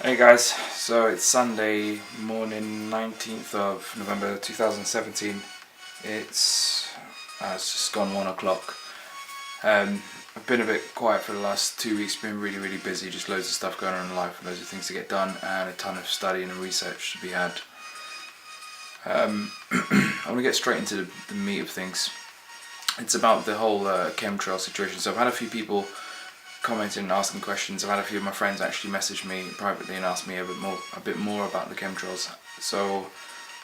Hey guys, so it's Sunday morning, 19th of November 2017. It's just gone 1 o'clock. I've been a bit quiet for the last 2 weeks, been really busy, just loads of stuff going on in life, loads of things to get done, and a ton of studying and research to be had. I want to get straight into the meat of things. It's about the whole chemtrail situation. So I've had a few people commenting and asking questions. I've had a few of my friends actually message me privately and ask me a bit more about the chemtrails. So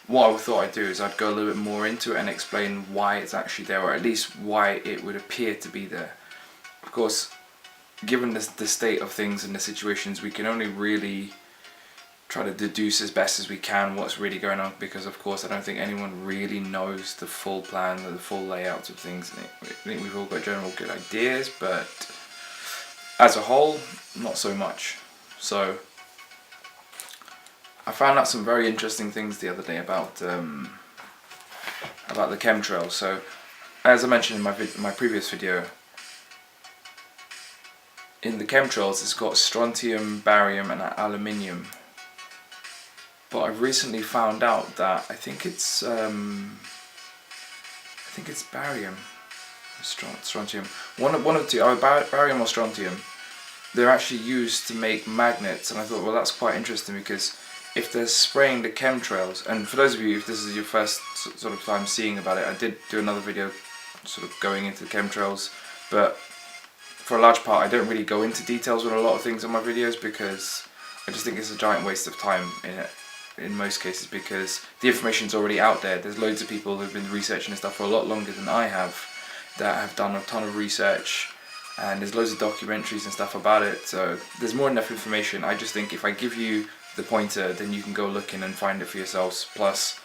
what I thought I'd do is I'd go a little bit more into it and explain why it's actually there, or at least why it would appear to be there. Of course, given the state of things and the situations, we can only really try to deduce as best as we can what's really going on, because of course I don't think anyone really knows the full plan or the full layouts of things. I think we've all got general good ideas, but as a whole, not so much. So I found out some very interesting things the other day about the chemtrails. So as I mentioned in my previous video, in the chemtrails it's got strontium, barium and aluminium. But I've recently found out that I think it's barium, strontium. One of the two, barium or strontium. They're actually used to make magnets, and I thought, well, that's quite interesting, because if they're spraying the chemtrails, and for those of you, if this is your first sort of time seeing about it, I did do another video sort of going into the chemtrails, but for a large part I don't really go into details with a lot of things on my videos, because I just think it's a giant waste of time in most cases, because the information's already out there. There's loads of people who've been researching this stuff for a lot longer than I have, that have done a ton of research, and there's loads of documentaries and stuff about it, so there's more than enough information. I just think if I give you the pointer, then you can go looking and find it for yourselves. Plus,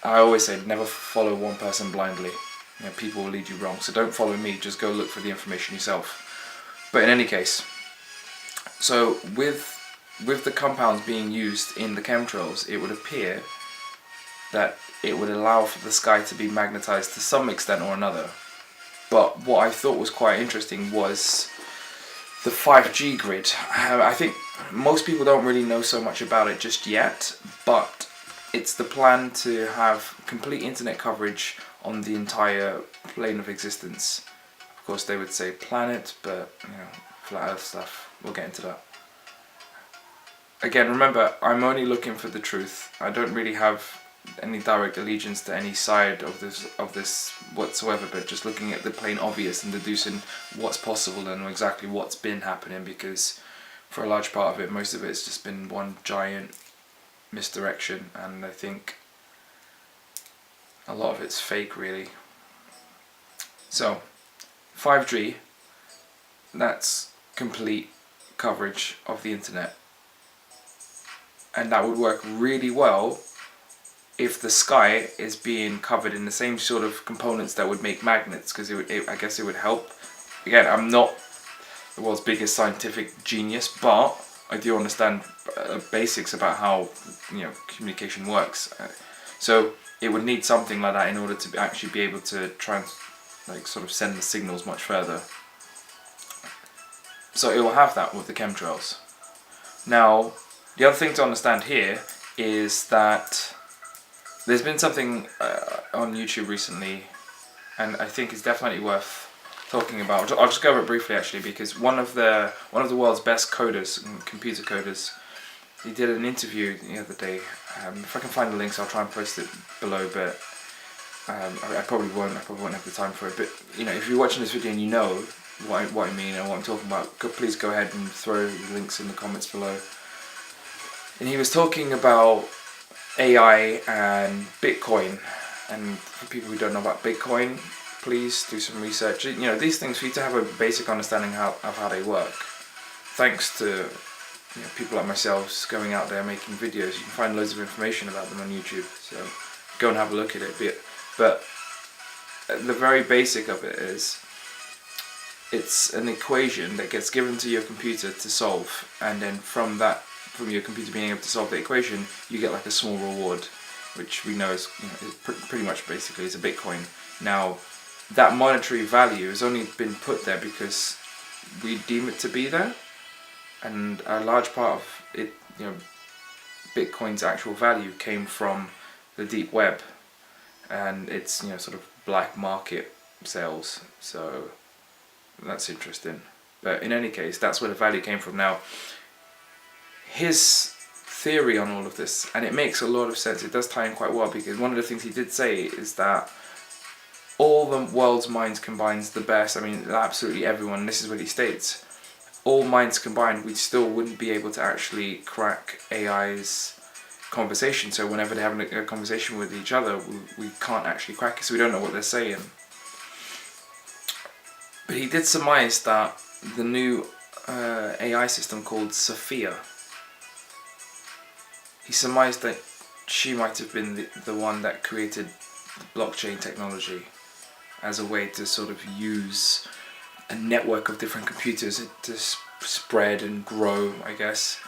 I always say, never follow one person blindly. You know, people will lead you wrong, so don't follow me, just go look for the information yourself. But in any case, so with the compounds being used in the chemtrails, it would appear that it would allow for the sky to be magnetized to some extent or another. But what I thought was quite interesting was the 5G grid. I think most people don't really know so much about it just yet, but it's the plan to have complete internet coverage on the entire plane of existence. Of course they would say planet, but you know, flat earth stuff, we'll get into that. Again, remember, I'm only looking for the truth. I don't really have any direct allegiance to any side of this whatsoever, but just looking at the plain obvious and deducing what's possible and exactly what's been happening, because for a large part of it, most of it's just been one giant misdirection, and I think a lot of it's fake, really. So 5G, that's complete coverage of the internet, and that would work really well if the sky is being covered in the same sort of components that would make magnets, because I guess it would help. Again, I'm not the world's biggest scientific genius, but I do understand basics about how communication works. So it would need something like that in order to actually be able to sort of send the signals much further. So it will have that with the chemtrails. Now, the other thing to understand here is that there's been something on YouTube recently, and I think it's definitely worth talking about. I'll just go over it briefly, actually, because one of the world's best coders, computer coders, he did an interview the other day. If I can find the links, I'll try and post it below. But I probably won't. I probably won't have the time for it. But if you're watching this video and you know what I mean and what I'm talking about, please go ahead and throw the links in the comments below. And he was talking about AI and Bitcoin, and for people who don't know about Bitcoin, please do some research. These things, for you to have a basic understanding of how they work, thanks to people like myself going out there making videos, you can find loads of information about them on YouTube, so go and have a look at it. But the very basic of it is, it's an equation that gets given to your computer to solve, and then from your computer being able to solve the equation, you get like a small reward, which we know is pretty much basically is a Bitcoin. Now, that monetary value has only been put there because we deem it to be there. and a large part of it, Bitcoin's actual value came from the deep web and its sort of black market sales. So that's interesting. But in any case, that's where the value came from. Now, his theory on all of this, and it makes a lot of sense, it does tie in quite well, because one of the things he did say is that all the world's minds combined the best. I mean, absolutely everyone, this is what he states, all minds combined, we still wouldn't be able to actually crack AI's conversation. So whenever they're having a conversation with each other, we can't actually crack it, so we don't know what they're saying. But he did surmise that the new AI system called Sophia, he surmised that she might have been the one that created the blockchain technology as a way to sort of use a network of different computers to spread and grow, I guess.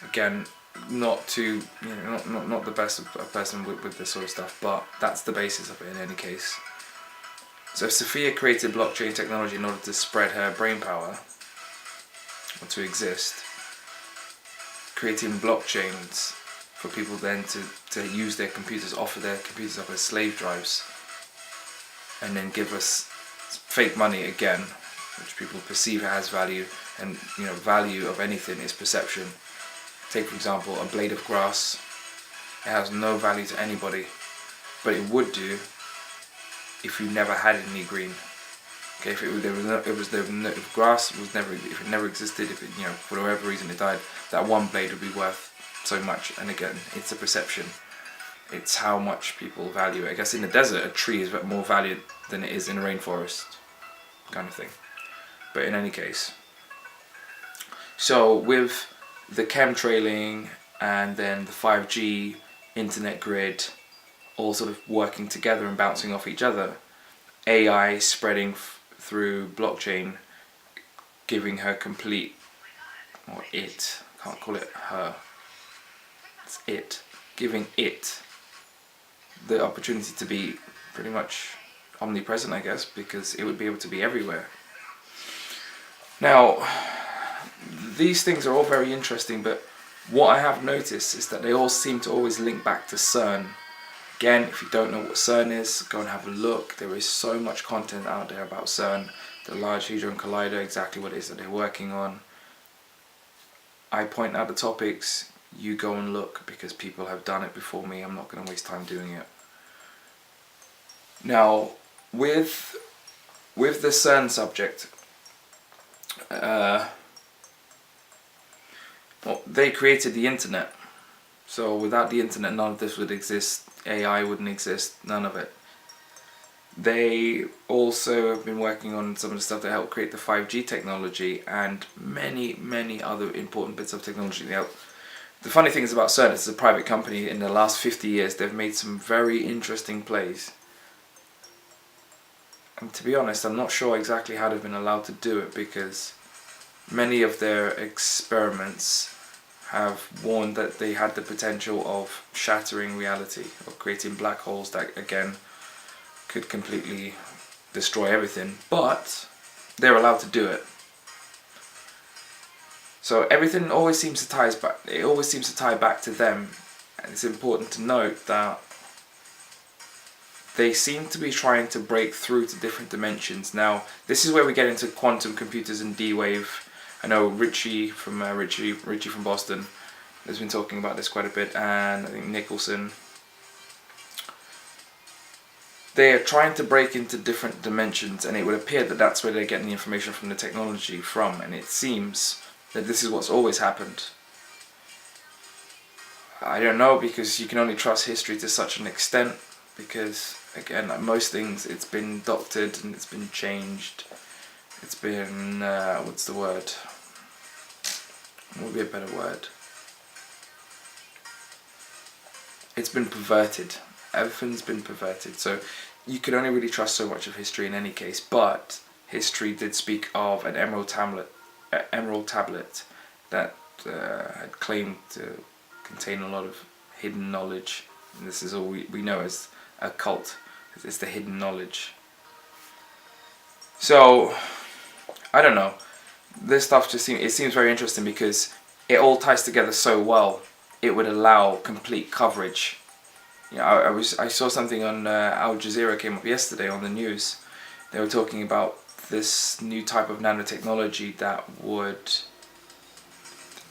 Again, not too, not the best of a person with this sort of stuff, but that's the basis of it in any case. So Sophia created blockchain technology in order to spread her brain power, or to exist, creating blockchains for people then to use their computers, offer their computers up as slave drives, and then give us fake money again, which people perceive as value, and value of anything is perception. Take for example a blade of grass. It has no value to anybody, but it would do if you never had any green. Okay, if grass was never, if it never existed, if it for whatever reason it died, that one blade would be worth so much. And again, it's a perception. It's how much people value it. I guess in the desert, a tree is more valued than it is in a rainforest, kind of thing. But in any case, so with the chemtrailing and then the 5G internet grid all sort of working together and bouncing off each other, AI spreading through blockchain, giving her complete, or it, can't call it her, it's it, giving it the opportunity to be pretty much omnipresent, I guess, because it would be able to be everywhere. Now, these things are all very interesting, but what I have noticed is that they all seem to always link back to Cern. Again, if you don't know what Cern is, go and have a look. There is so much content out there about Cern, the Large Hadron Collider, exactly what it is that they're working on. I point out the topics, you go and look, because people have done it before me. I'm not going to waste time doing it. Now, with the CERN subject, well, they created the internet. So without the internet, none of this would exist. AI wouldn't exist, none of it. They also have been working on some of the stuff that helped create the 5G technology and many, many other important bits of technology. Now, the funny thing is about CERN, it's a private company. In the last 50 years, they've made some very interesting plays. And to be honest, I'm not sure exactly how they've been allowed to do it, because many of their experiments have warned that they had the potential of shattering reality, of creating black holes that, again, could completely destroy everything. But they're allowed to do it. So everything always seems to tie back. It always seems to tie back to them, and it's important to note that they seem to be trying to break through to different dimensions. Now, this is where we get into quantum computers and D-Wave. I know Richie from Boston has been talking about this quite a bit, and I think Nicholson. They are trying to break into different dimensions, and it would appear that that's where they're getting the information from the technology from, and it seems that this is what's always happened. I don't know, because you can only trust history to such an extent, because again, like most things, it's been doctored and it's been changed. It's been, what's the word? What would be a better word? It's been perverted. Everything's been perverted. So you can only really trust so much of history in any case, but history did speak of an emerald tablet that had claimed to contain a lot of hidden knowledge. And this is all we know as a cult. It's the hidden knowledge. So, I don't know. this stuff seems very interesting because it all ties together so well. It would allow complete coverage. You know, I saw something on Al Jazeera came up yesterday on the news. They were talking about this new type of nanotechnology that would,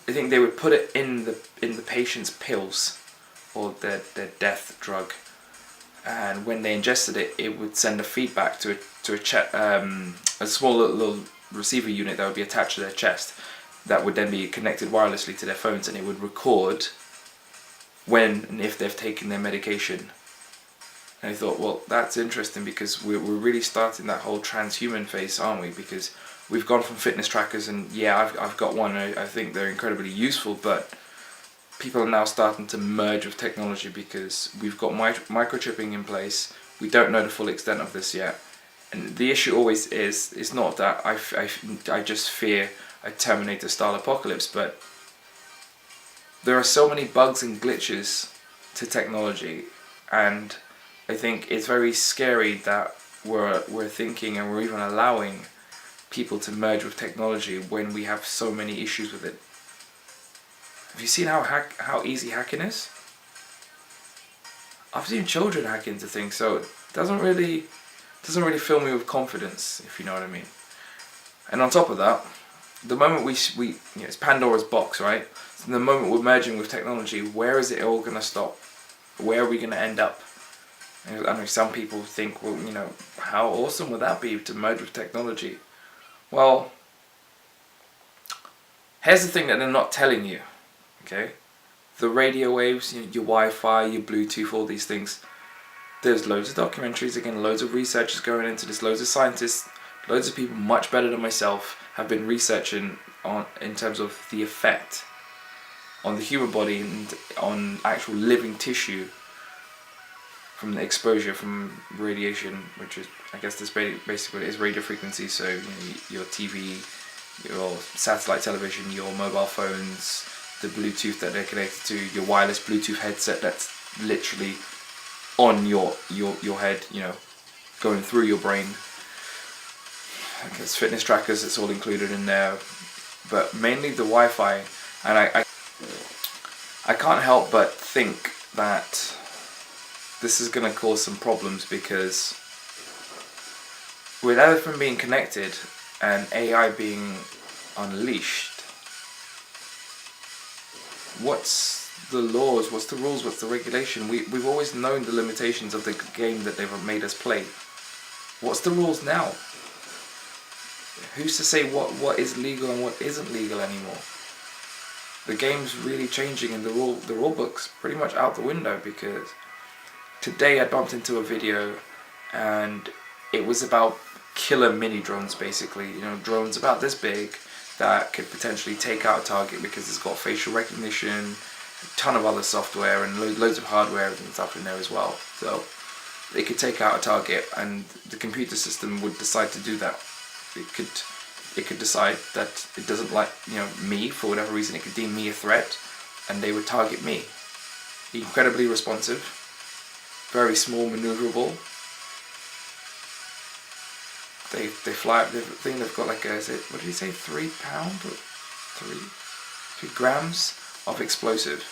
I think they would put it in the patient's pills or their death drug, and when they ingested it, it would send a feedback to a small little receiver unit that would be attached to their chest, that would then be connected wirelessly to their phones, and it would record when and if they've taken their medication. And I thought, well, that's interesting because we're really starting that whole transhuman phase, aren't we? Because we've gone from fitness trackers, and yeah, I've got one. I think they're incredibly useful, but people are now starting to merge with technology because we've got microchipping in place. We don't know the full extent of this yet. And the issue always is, it's not that I just fear a Terminator style apocalypse, but there are so many bugs and glitches to technology, and I think it's very scary that we're thinking and we're even allowing people to merge with technology when we have so many issues with it. Have you seen how easy hacking is? I've seen children hack into things, so it doesn't really fill me with confidence, if you know what I mean. And on top of that, the moment we it's Pandora's box, right? So the moment we're merging with technology, where is it all going to stop? Where are we going to end up? And I know some people think, well, you know, how awesome would that be to merge with technology? Well, here's the thing that they're not telling you, okay? The radio waves, your Wi-Fi, your Bluetooth, all these things. There's loads of documentaries, again, loads of researchers going into this, loads of scientists, loads of people much better than myself have been researching in terms of the effect on the human body and on actual living tissue from the exposure from radiation, which is, I guess this basically is radio frequency. So your TV, your satellite television, your mobile phones, the Bluetooth that they're connected to, your wireless Bluetooth headset that's literally on your head, going through your brain. I guess fitness trackers, it's all included in there, but mainly the Wi-Fi. And I can't help but think that this is going to cause some problems, because with everything being connected and AI being unleashed, what's the laws, what's the rules, what's the regulation? We've always known the limitations of the game that they've made us play. What's the rules now? Who's to say what is legal and what isn't legal anymore? The game's really changing, and the rule book's pretty much out the window, because today I bumped into a video and it was about killer mini drones, basically. Drones about this big that could potentially take out a target because it's got facial recognition, a ton of other software and loads of hardware and stuff in there as well. So they could take out a target, and the computer system would decide to do that. It could decide that it doesn't like me for whatever reason. It could deem me a threat, and they would target me. Incredibly responsive, very small, maneuverable. They fly up. The thing they've got what did he say? 3 pounds or 3 grams of explosive.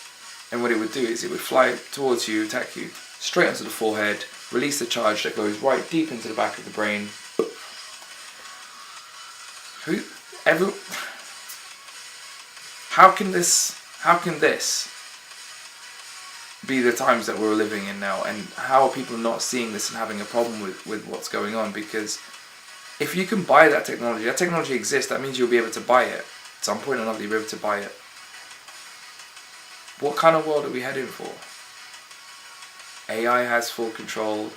And what it would do is it would fly towards you, attack you straight onto the forehead, release the charge that goes right deep into the back of the brain. How can this be the times that we're living in now, and how are people not seeing this and having a problem with what's going on? Because if you can buy that technology exists, that means you'll be able to buy it. At some point or another, you'll be able to buy it. What kind of world are we heading for? AI has full control.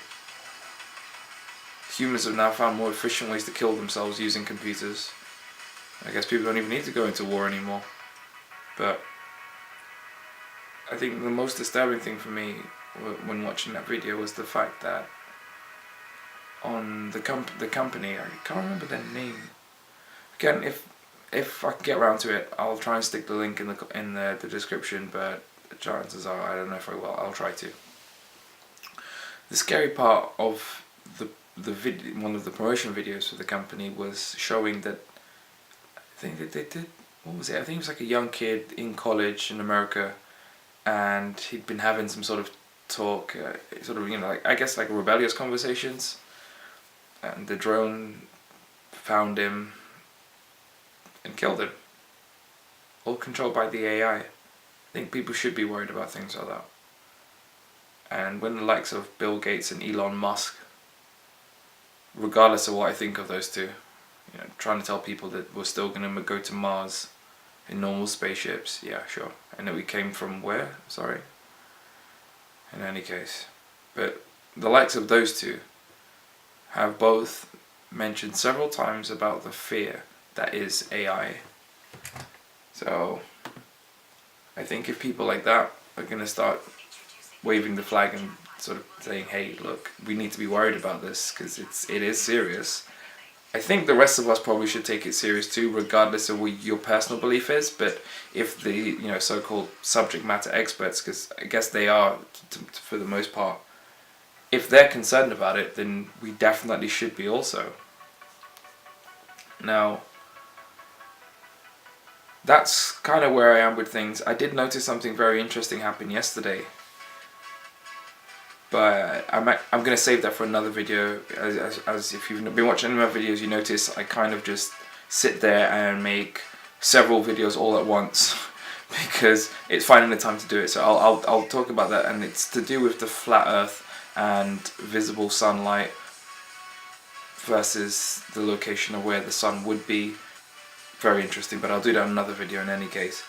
Humans have now found more efficient ways to kill themselves using computers. I guess people don't even need to go into war anymore. But I think the most disturbing thing for me when watching that video was the fact that on the company, I can't remember their name. Again, if I can get around to it, I'll try and stick the link in the description, but the chances are I don't know if I will. I'll try to. The scary part of the video, one of the promotion videos for the company, was showing that I think that they did, what was it? I think it was like a young kid in college in America, and he'd been having some sort of talk, sort of, like, I guess like rebellious conversations, and the drone found him and killed him. All controlled by the AI. I think people should be worried about things like that. And when the likes of Bill Gates and Elon Musk, regardless of what I think of those two, trying to tell people that we're still going to go to Mars in normal spaceships, yeah, sure. I know we came from where? Sorry. In any case. But the likes of those two have both mentioned several times about the fear that is AI. So I think if people like that are going to start waving the flag and sort of saying, hey, look, we need to be worried about this because it is serious, I think the rest of us probably should take it serious too, regardless of what your personal belief is. But if the so-called subject matter experts, because I guess they are for the most part, if they're concerned about it, then we definitely should be also. Now, that's kind of where I am with things. I did notice something very interesting happen yesterday, but I'm going to save that for another video. As if you've been watching any of my videos, you notice I kind of just sit there and make several videos all at once because it's finding the time to do it. So I'll talk about that, and it's to do with the flat Earth and visible sunlight versus the location of where the sun would be. Very interesting, but I'll do that in another video in any case.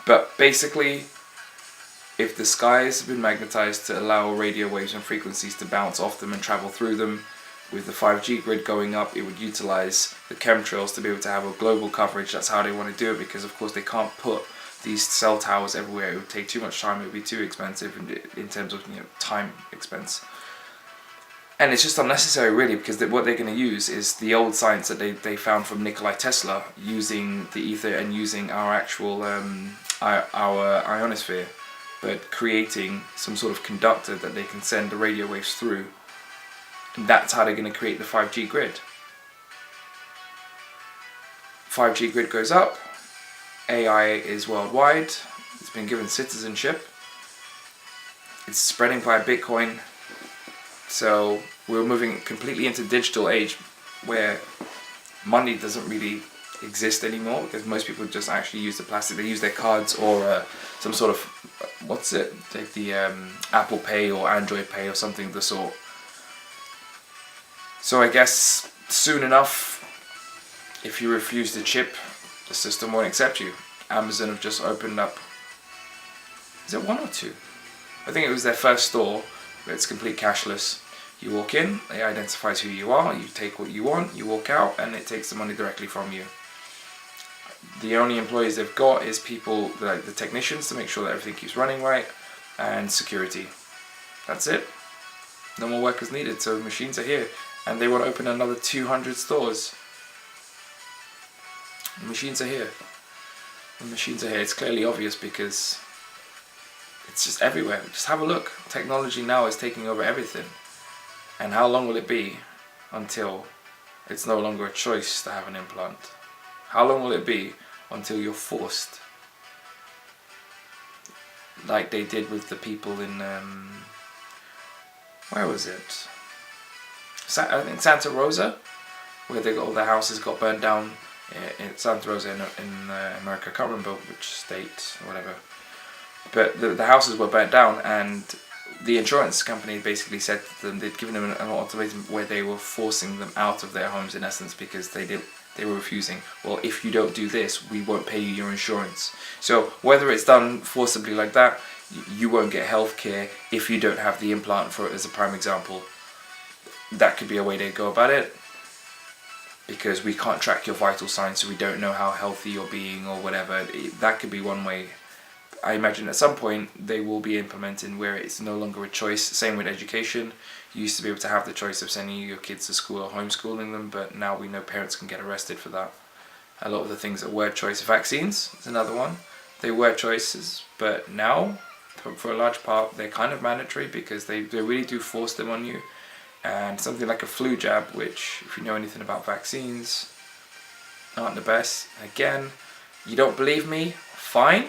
But basically, if the skies have been magnetized to allow radio waves and frequencies to bounce off them and travel through them, with the 5G grid going up, it would utilize the chemtrails to be able to have a global coverage. That's how they want to do it, because of course they can't put these cell towers everywhere. It would take too much time. It would be too expensive in terms of time expense. And it's just unnecessary, really, because what they're going to use is the old science that they found from Nikola Tesla, using the ether and using our actual our ionosphere, but creating some sort of conductor that they can send the radio waves through. And that's how they're going to create the 5G grid. 5G grid goes up, AI is worldwide, it's been given citizenship, it's spreading via Bitcoin. So we're moving completely into digital age where money doesn't really exist anymore, because most people just actually use the plastic. They use their cards or some sort of, what's it, like the Apple Pay or Android Pay or something of the sort. So I guess soon enough, if you refuse the chip, the system won't accept you. Amazon have just opened up, is it one or two? I think it was their first store. It's complete cashless. You walk in, it identifies who you are, you take what you want, you walk out, and it takes the money directly from you. The only employees they've got is people like the technicians to make sure that everything keeps running right, and security. That's it. No more workers needed, so machines are here. And they want to open another 200 stores. The machines are here. The machines are here. It's clearly obvious because it's just everywhere. Just have a look. Technology now is taking over everything. And how long will it be until it's no longer a choice to have an implant? How long will it be until you're forced? Like they did with the people in, where was it? I think Santa Rosa, where they got all their houses got burned down in Santa Rosa in America. I can't remember which state or whatever. But the houses were burnt down, and the insurance company basically said to them, they'd given them an ultimatum where they were forcing them out of their homes in essence, because they were refusing. Well, if you don't do this, we won't pay you your insurance. So whether it's done forcibly like that, you won't get health care if you don't have the implant, for it as a prime example. That could be a way to go about it, because we can't track your vital signs, so we don't know how healthy you're being or whatever. That could be one way. I imagine at some point they will be implementing where it's no longer a choice. Same with education. You used to be able to have the choice of sending your kids to school or homeschooling them, but now we know parents can get arrested for that. A lot of the things that were choice. Vaccines is another one. They were choices, but now, for a large part, they're kind of mandatory, because they really do force them on you. And something like a flu jab, which, if you know anything about vaccines, aren't the best. Again, you don't believe me? Fine.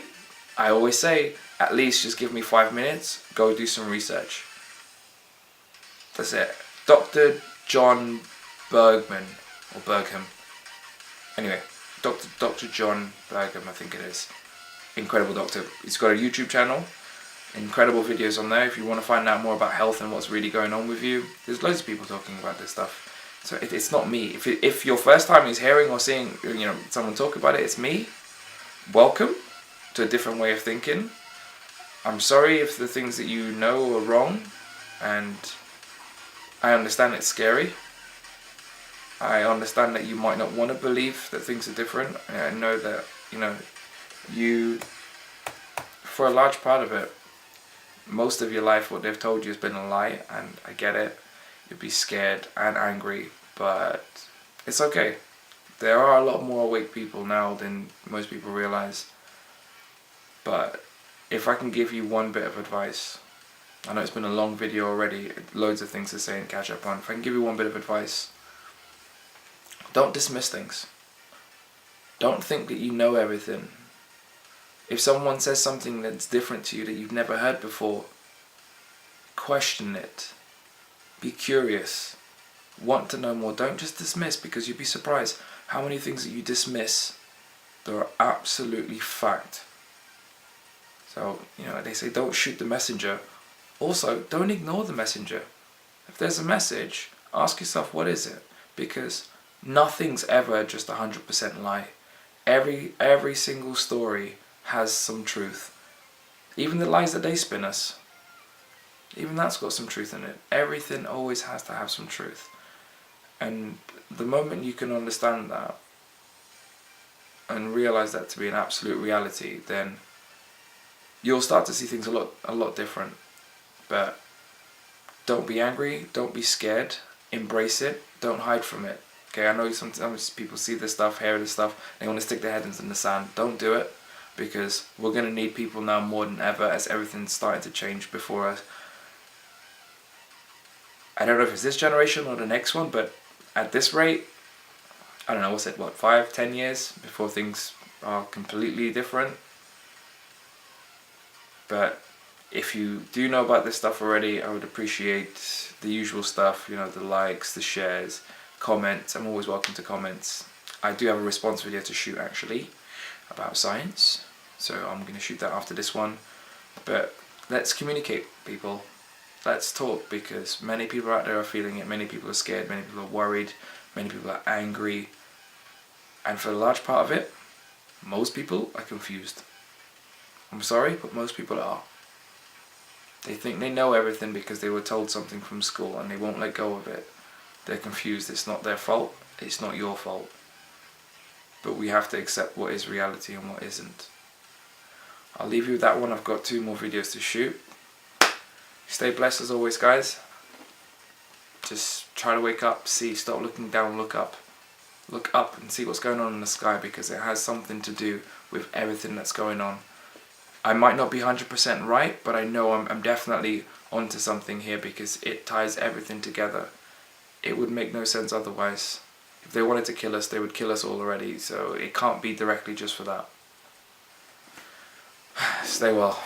I always say, at least just give me 5 minutes, go do some research. That's it. Dr. John Bergman, or Bergham. Anyway, Dr. John Bergham, I think it is. Incredible doctor. He's got a YouTube channel. Incredible videos on there if you want to find out more about health and what's really going on with you. There's loads of people talking about this stuff. So it's not me. If your first time is hearing or seeing someone talk about it, it's me. Welcome to a different way of thinking. I'm sorry if the things that you know are wrong, and I understand it's scary. I understand that you might not want to believe that things are different. I know that, you, for a large part of it, most of your life what they've told you has been a lie, and I get it. You'd be scared and angry, but it's okay. There are a lot more awake people now than most people realize. But if I can give you one bit of advice, I know it's been a long video already, loads of things to say and catch up on. If I can give you one bit of advice, don't dismiss things. Don't think that you know everything. If someone says something that's different to you that you've never heard before, question it. Be curious. Want to know more. Don't just dismiss, because you'd be surprised how many things that you dismiss that are absolutely fact. So, they say don't shoot the messenger. Also, don't ignore the messenger. If there's a message, ask yourself, what is it? Because nothing's ever just 100% lie. Every single story has some truth. Even the lies that they spin us, even that's got some truth in it. Everything always has to have some truth. And the moment you can understand that and realize that to be an absolute reality, then you'll start to see things a lot different. But don't be angry, don't be scared, embrace it, don't hide from it. Okay, I know sometimes people see this stuff, hear this stuff, they want to stick their heads in the sand. Don't do it, because we're going to need people now more than ever as everything's starting to change before us. I don't know if it's this generation or the next one, but at this rate, I don't know, 5-10 years before things are completely different. But if you do know about this stuff already, I would appreciate the usual stuff, the likes, the shares, comments. I'm always welcome to comments. I do have a response video to shoot actually about science, so I'm going to shoot that after this one. But let's communicate, people. Let's talk, because many people out there are feeling it, many people are scared, many people are worried, many people are angry, and for a large part of it, most people are confused. I'm sorry, but most people are. They think they know everything because they were told something from school and they won't let go of it. They're confused. It's not their fault, it's not your fault. But we have to accept what is reality and what isn't. I'll leave you with that one. I've got 2 more videos to shoot. Stay blessed as always, guys. Just try to wake up, stop looking down, look up. Look up and see what's going on in the sky, because it has something to do with everything that's going on. I might not be 100% right, but I know I'm definitely onto something here, because it ties everything together. It would make no sense otherwise. If they wanted to kill us, they would kill us all already, so it can't be directly just for that. Stay well.